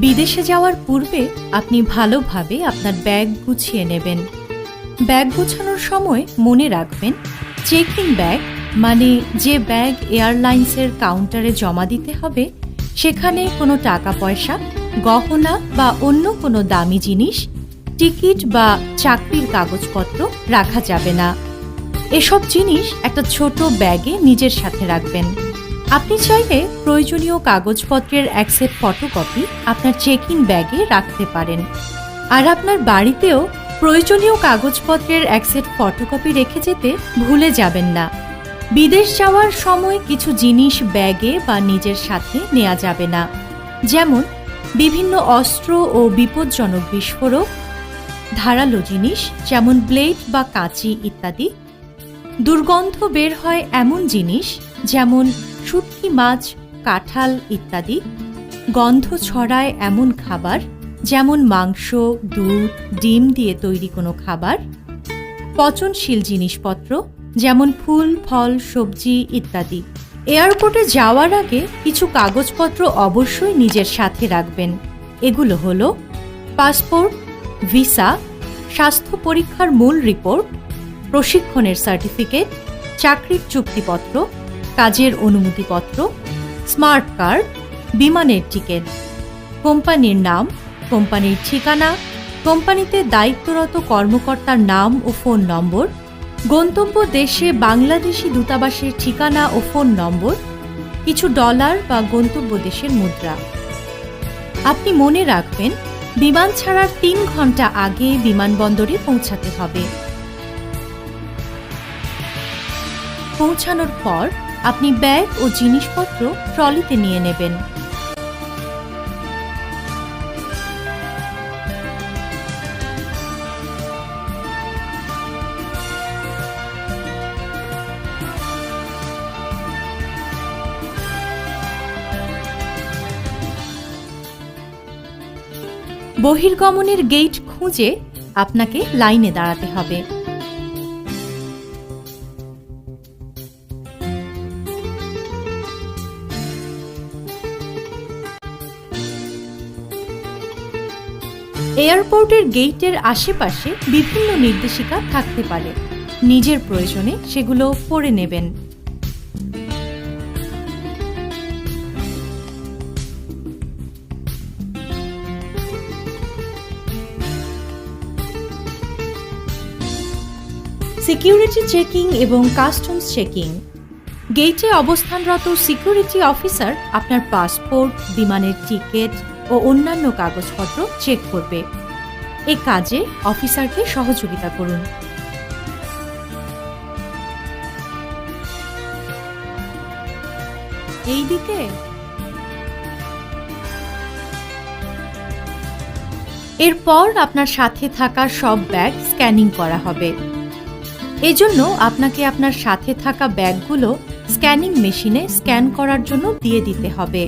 বিদেশে যাওয়ার পূর্বে আপনি ভালোভাবে আপনার ব্যাগ গুছিয়ে নেবেন। ব্যাগ গোছানোর সময় মনে রাখবেন, চেক ইন ব্যাগ মানে যে ব্যাগ এয়ারলাইন্সের কাউন্টারে জমা দিতে হবে, সেখানে কোনো টাকা পয়সা, গহনা বা অন্য কোনো দামি জিনিস, টিকিট বা চাকরির কাগজপত্র রাখা যাবে না। এসব জিনিস একটা ছোট ব্যাগে নিজের সাথে রাখবেন। আপনি চাইলে প্রয়োজনীয় কাগজপত্রের এক সেট ফটোকপি আপনার চেক ইন ব্যাগে রাখতে পারেন। আর আপনার বাড়িতেও প্রয়োজনীয় কাগজপত্রের এক সেট ফটোকপি রেখে যেতে ভুলে যাবেন না। বিদেশ যাওয়ার সময় কিছু জিনিস ব্যাগে বা নিজের সাথে নেওয়া যাবে না, যেমন বিভিন্ন অস্ত্র ও বিপজ্জনক বিস্ফোরক, ধারালো জিনিস যেমন ব্লেড বা কাঁচি ইত্যাদি, দুর্গন্ধ বের হয় এমন জিনিস যেমন শুটকি মাছ, কাঁঠাল ইত্যাদি, গন্ধ ছড়ায় এমন খাবার যেমন মাংস, দুধ, ডিম দিয়ে তৈরি কোনো খাবার, পচনশীল জিনিসপত্র যেমন ফুল, ফল, সবজি ইত্যাদি। এয়ারপোর্টে যাওয়ার আগে কিছু কাগজপত্র অবশ্যই নিজের সাথে রাখবেন। এগুলো হলো পাসপোর্ট, ভিসা, স্বাস্থ্য পরীক্ষার মূল রিপোর্ট, প্রশিক্ষণের সার্টিফিকেট, চাকরির চুক্তিপত্র, কাজের অনুমতিপত্র, স্মার্ট কার্ড, বিমানের টিকিট, কোম্পানির নাম, কোম্পানির ঠিকানা, কোম্পানিতে দায়িত্বরত কর্মকর্তার নাম ও ফোন নম্বর, গন্তব্য দেশে বাংলাদেশি দূতাবাসের ঠিকানা ও ফোন নম্বর, কিছু ডলার বা গন্তব্য দেশের মুদ্রা। আপনি মনে রাখবেন, বিমান ছাড়ার ৩ ঘন্টা আগে বিমানবন্দরে পৌঁছাতে হবে। পৌঁছানোর পর আপনি ব্যাগ ও জিনিসপত্র ট্রলিতে নিয়ে নেবেন। বহির্গমনের গেট খুঁজে আপনাকে লাইনে দাঁড়াতে হবে। এয়ারপোর্টের গেটের আশেপাশে বিভিন্ন নির্দেশিকা থাকতে পারে, নিজের প্রয়োজনে সেগুলো পড়ে নেবেন। সিকিউরিটি চেকিং এবং কাস্টমস চেকিং। গেটে অবস্থানরত সিকিউরিটি অফিসার আপনার পাসপোর্ট, বিমানের টিকিট ও অন্যান্য কাগজপত্র চেক করবে। এ কাজে অফিসারকে সহযোগিতা করুন। এই দিকে এরপর আপনার সাথে থাকা সব ব্যাগ স্ক্যানিং করা হবে। এজন্য আপনাকে আপনার সাথে থাকা ব্যাগগুলো স্ক্যানিং মেশিনে স্ক্যান করার জন্য দিয়ে দিতে হবে।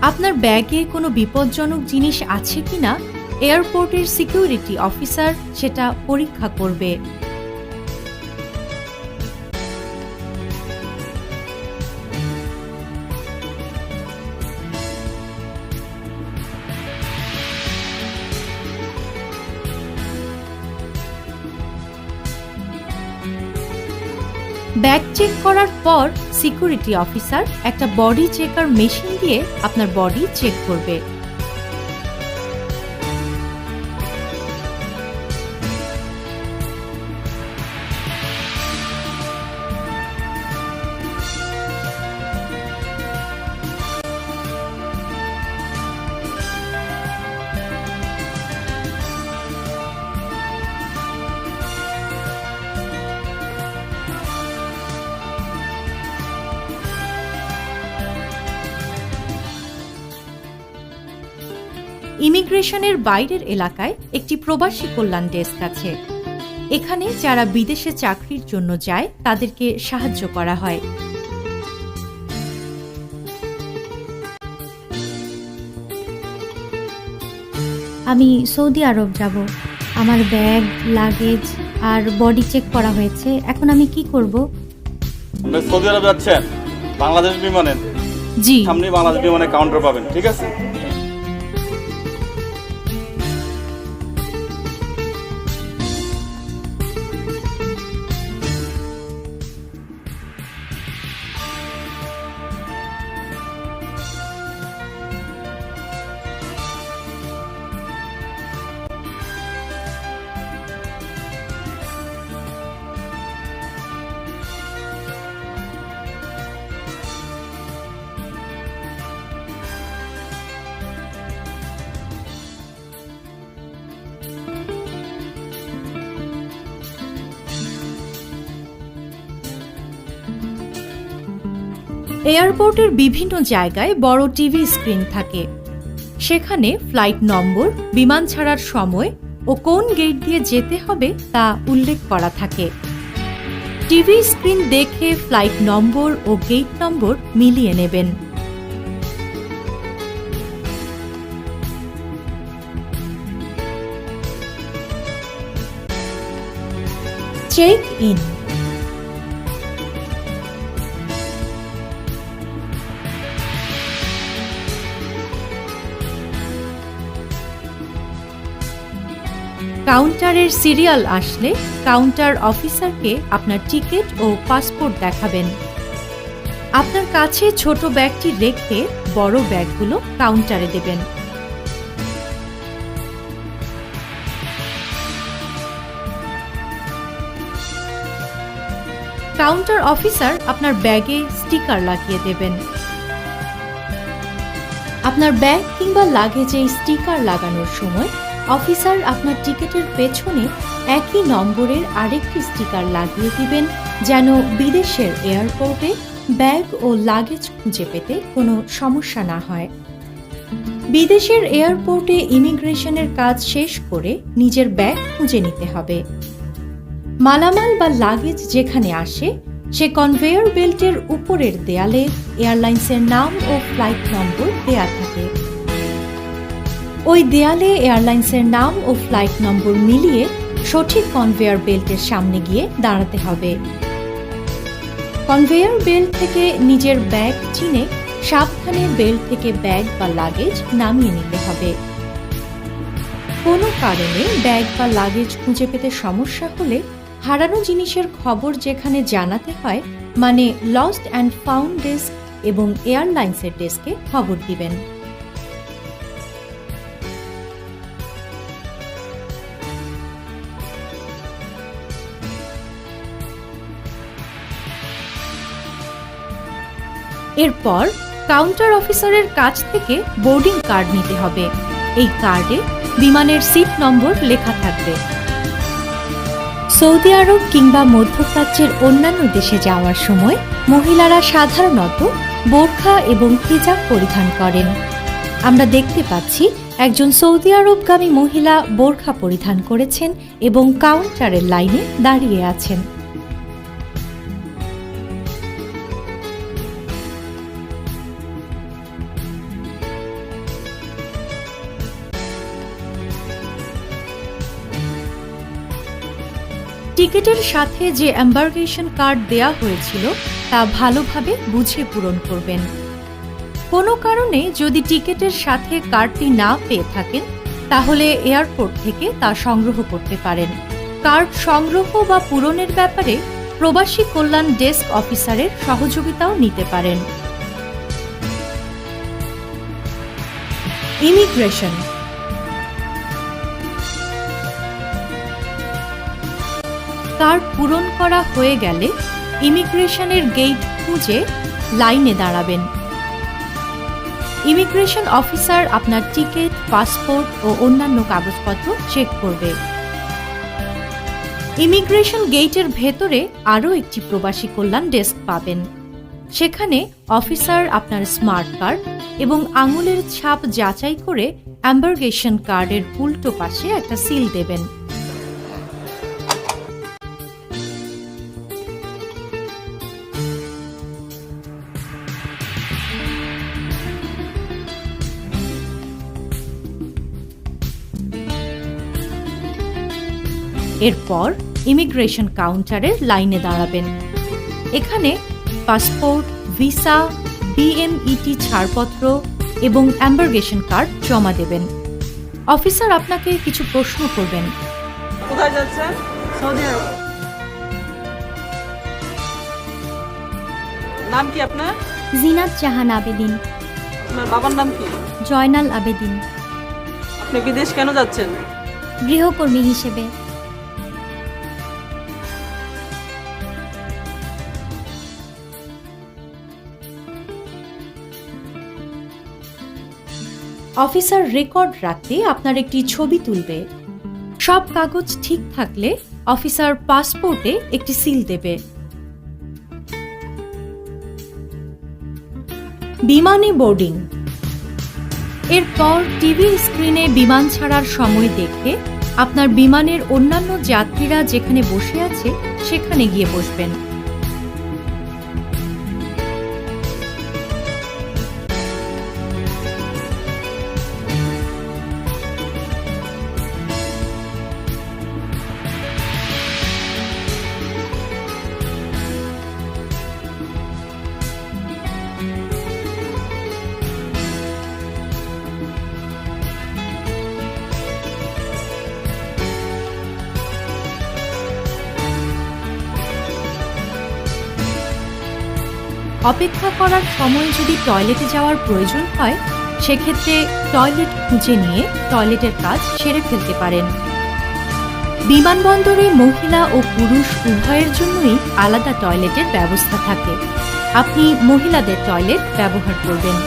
আপনার ব্যাগে কোনো বিপজ্জনক জিনিস আছে কিনা এয়ারপোর্টের সিকিউরিটি অফিসার সেটা পরীক্ষা করবে। ব্যাগ চেক করার পর সিকিউরিটি অফিসার একটা বডি চেকার মেশিন দিয়ে আপনার বডি চেক করবে। ইমিগ্রেশনের বাইরের এলাকায় একটি প্রবাসী কল্যাণ ডেস্ক আছে। এখানে যারা বিদেশে চাকরির জন্য যায় তাদেরকে সাহায্য করা হয়। আমি সৌদি আরব যাব। আমার ব্যাগ, লাগেজ আর বডি চেক করা হয়েছে। এখন আমি কি করব? আপনি সৌদি আরব যাচ্ছেন বাংলাদেশ বিমানে? জি। সামনে বাংলাদেশ বিমানে কাউন্টার পাবেন, ঠিক আছে? এয়ারপোর্টের বিভিন্ন জায়গায় বড় টিভি স্ক্রিন থাকে। সেখানে ফ্লাইট নম্বর, বিমান ছাড়ার সময় ও কোন গেট দিয়ে যেতে হবে তা উল্লেখ করা থাকে। টিভি স্ক্রিন দেখে ফ্লাইট নম্বর ও গেট নম্বর মিলিয়ে নেবেন। Check in. কাউন্টারের সিরিয়াল আসলে কাউন্টার অফিসারকে আপনার টিকিট ও পাসপোর্ট দেখাবেন। আপনার কাছে ছোট ব্যাগটি রেখে বড় ব্যাগগুলো কাউন্টারে দেবেন। কাউন্টার অফিসার আপনার ব্যাগে স্টিকার লাগিয়ে দেবেন। আপনার ব্যাগ কিংবা লাগেজে স্টিকার লাগানোর সময় অফিসার আপনার টিকিটের পেছনে একই নম্বরের আরেকটি স্টিকার লাগিয়ে দিবেন, যেন বিদেশের এয়ারপোর্টে ব্যাগ ও লাগেজ খুঁজে পেতে কোনো সমস্যা না হয়। বিদেশের এয়ারপোর্টে ইমিগ্রেশনের কাজ শেষ করে নিজের ব্যাগ খুঁজে নিতে হবে। মালামাল বা লাগেজ যেখানে আসে সে কনভেয়র বেল্টের উপরের দেয়ালে এয়ারলাইন্সের নাম ও ফ্লাইট নম্বর দেয়া থাকে। ওই দেয়ালে এয়ারলাইন্সের নাম ও ফ্লাইট নম্বর মিলিয়ে সঠিক কনভেয়র বেল্টের সামনে গিয়ে দাঁড়াতে হবে। কনভেয়র বেল্ট থেকে নিজের ব্যাগ চিনে সাবধানে বেল্ট থেকে ব্যাগ বা লাগেজ নামিয়ে নিতে হবে। কোনো কারণে ব্যাগ বা লাগেজ খুঁজে পেতে সমস্যা হলে হারানো জিনিসের খবর যেখানে জানাতে হয়, মানে লস্ট অ্যান্ড ফাউন্ড ডেস্ক এবং এয়ারলাইন্সের ডেস্কে খবর দিবেন। এরপর কাউন্টার অফিসারের কাছ থেকে বোর্ডিং কার্ড নিতে হবে। এই কার্ডে বিমানের সিট নম্বর লেখা থাকবে। সৌদি আরব কিংবা মধ্যপ্রাচ্যের অন্যান্য দেশে যাওয়ার সময় মহিলারা সাধারণত বোরখা এবং হিজাব পরিধান করেন। আমরা দেখতে পাচ্ছি একজন সৌদি আরবগামী মহিলা বোরখা পরিধান করেছেন এবং কাউন্টারের লাইনে দাঁড়িয়ে আছেন। টিকিটের সাথে যে এম্বার্গেশন কার্ড দেয়া হয়েছিল তা ভালোভাবে বুঝে পূরণ করবেন। কোনো কারণে যদি টিকিটের সাথে কার্ডটি না পেয়ে থাকেন তাহলে এয়ারপোর্ট থেকে তা সংগ্রহ করতে পারেন। কার্ড সংগ্রহ বা পূরণের ব্যাপারে প্রবাসী কল্যাণ ডেস্ক অফিসারের সহযোগিতাও নিতে পারেন। ইমিগ্রেশন। কার্ড পূরণ করা হয়ে গেলে ইমিগ্রেশনের গেট খুঁজে লাইনে দাঁড়াবেন। ইমিগ্রেশন অফিসার আপনার টিকিট, পাসপোর্ট ও অন্যান্য কাগজপত্র চেক করবে। ইমিগ্রেশন গেটের ভেতরে আরও একটি প্রবাসী কল্যাণ ডেস্ক পাবেন। সেখানে অফিসার আপনার স্মার্ট কার্ড এবং আঙুলের ছাপ যাচাই করে এম্বার্গেশন কার্ডের উল্টো পাশে একটা সিল দেবেন। এরপর ইমিগ্রেশন কাউন্টারে লাইনে দাঁড়াবেন। এখানে পাসপোর্ট, ভিসা, বিএমইটি ছাড়পত্র এবং এম্বার্গেশন কার্ড জমা দেবেন। অফিসার আপনাকে কিছু প্রশ্ন করবেন। কোথায় যাচ্ছেন? সৌদি আরব। নাম কি আপনার? জিনাত জাহান আবেদিন। আপনার বাবার নাম কি? জয়নাল আবেদিন। আপনি বিদেশ কেন যাচ্ছেন? গৃহকর্মী হিসেবে। অফিসার রেকর্ড রাখতে আপনার একটি ছবি তুলবে। সব কাগজ ঠিক থাকলে অফিসার পাসপোর্টে একটি সিল দেবে। বিমানে বোর্ডিং। এরপর টিভি স্ক্রিনে বিমান ছাড়ার সময় দেখে আপনার বিমানের অন্যান্য যাত্রীরা যেখানে বসে আছে সেখানে গিয়ে বসবেন। অপেক্ষা করার সময় যদি টয়লেটে যাওয়ার প্রয়োজন হয় সেক্ষেত্রে টয়লেট খুঁজে নিয়ে টয়লেটের কাজ সেরে ফেলতে পারেন। বিমানবন্দরে মহিলা ও পুরুষ উভয়ের জন্যই আলাদা টয়লেটের ব্যবস্থা থাকে। আপনি মহিলাদের টয়লেট ব্যবহার করবেন।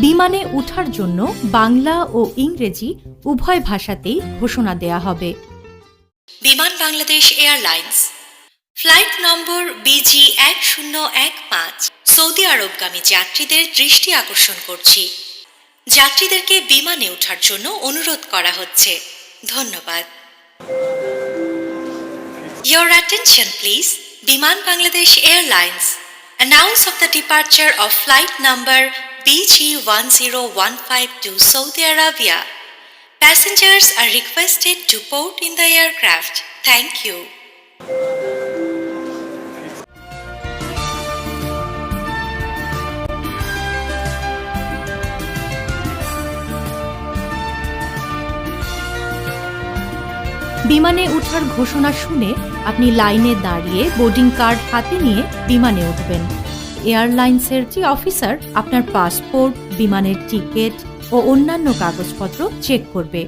বিমানে ওঠার জন্য বাংলা ও ইংরেজি উভয় ভাষাতেই ঘোষণা দেয়া হবে। Biman Bangladesh airlines flight number BG1015 Saudi আরবগামী যাত্রীদের দৃষ্টি আকর্ষণ করছি। যাত্রীদেরকে বিমানে ওঠার জন্য অনুরোধ করা হচ্ছে। ধন্যবাদ। Your attention please. Biman Bangladesh Airlines announce of the departure of flight number BG1015 to Saudi Arabia. Passengers are requested to board in the aircraft. Thank you. বিমানে ওঠার ঘোষণা শুনে আপনি লাইনে দাঁড়িয়ে বোর্ডিং কার্ড হাতে নিয়ে বিমানে উঠবেন। এয়ারলাইন্সের যে অফিসার আপনার পাসপোর্ট, বিমানের টিকিট ও অন্যান্য কাগজপত্র চেক করবে।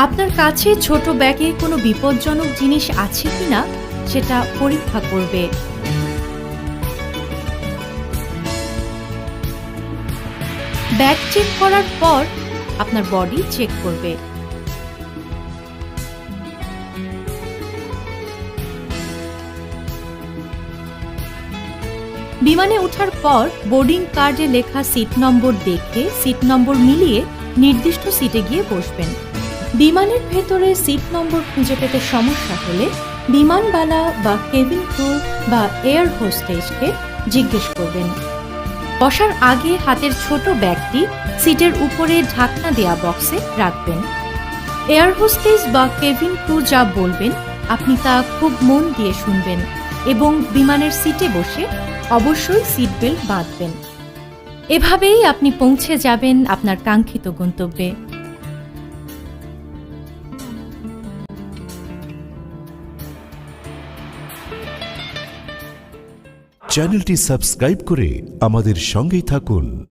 আপনার কাছে ছোট ব্যাগে কোনো বিপজ্জনক জিনিস আছে কিনা সেটা পরীক্ষা করবে। ব্যাগ চেক করার পর আপনার বডি চেক করবে। বিমানে ওঠার পর বোর্ডিং কার্ডে লেখা সিট নম্বর দেখে সিট নম্বর মিলিয়ে নির্দিষ্ট সিটে গিয়ে বসবেন। বিমানের ভেতরে সিট নম্বর খুঁজে পেতে সমস্যা হলে বিমানবালা বা কেবিন ক্রু বা এয়ার হোস্টেজকে জিজ্ঞেস করবেন। বসার আগে হাতের ছোট ব্যাগটি সিটের উপরে ঢাকনা দেয়া বক্সে রাখবেন। এয়ার হোস্টেজ বা কেবিন ক্রু যা বলবেন আপনি তা খুব মন দিয়ে শুনবেন এবং বিমানের সিটে বসে অবশ্যই সিট বেল্ট বাঁধবেন। এভাবেই আপনি পৌঁছে যাবেন আপনার কাঙ্ক্ষিত গন্তব্যে। চ্যানেলটি সাবস্ক্রাইব করে আমাদের সঙ্গেই থাকুন।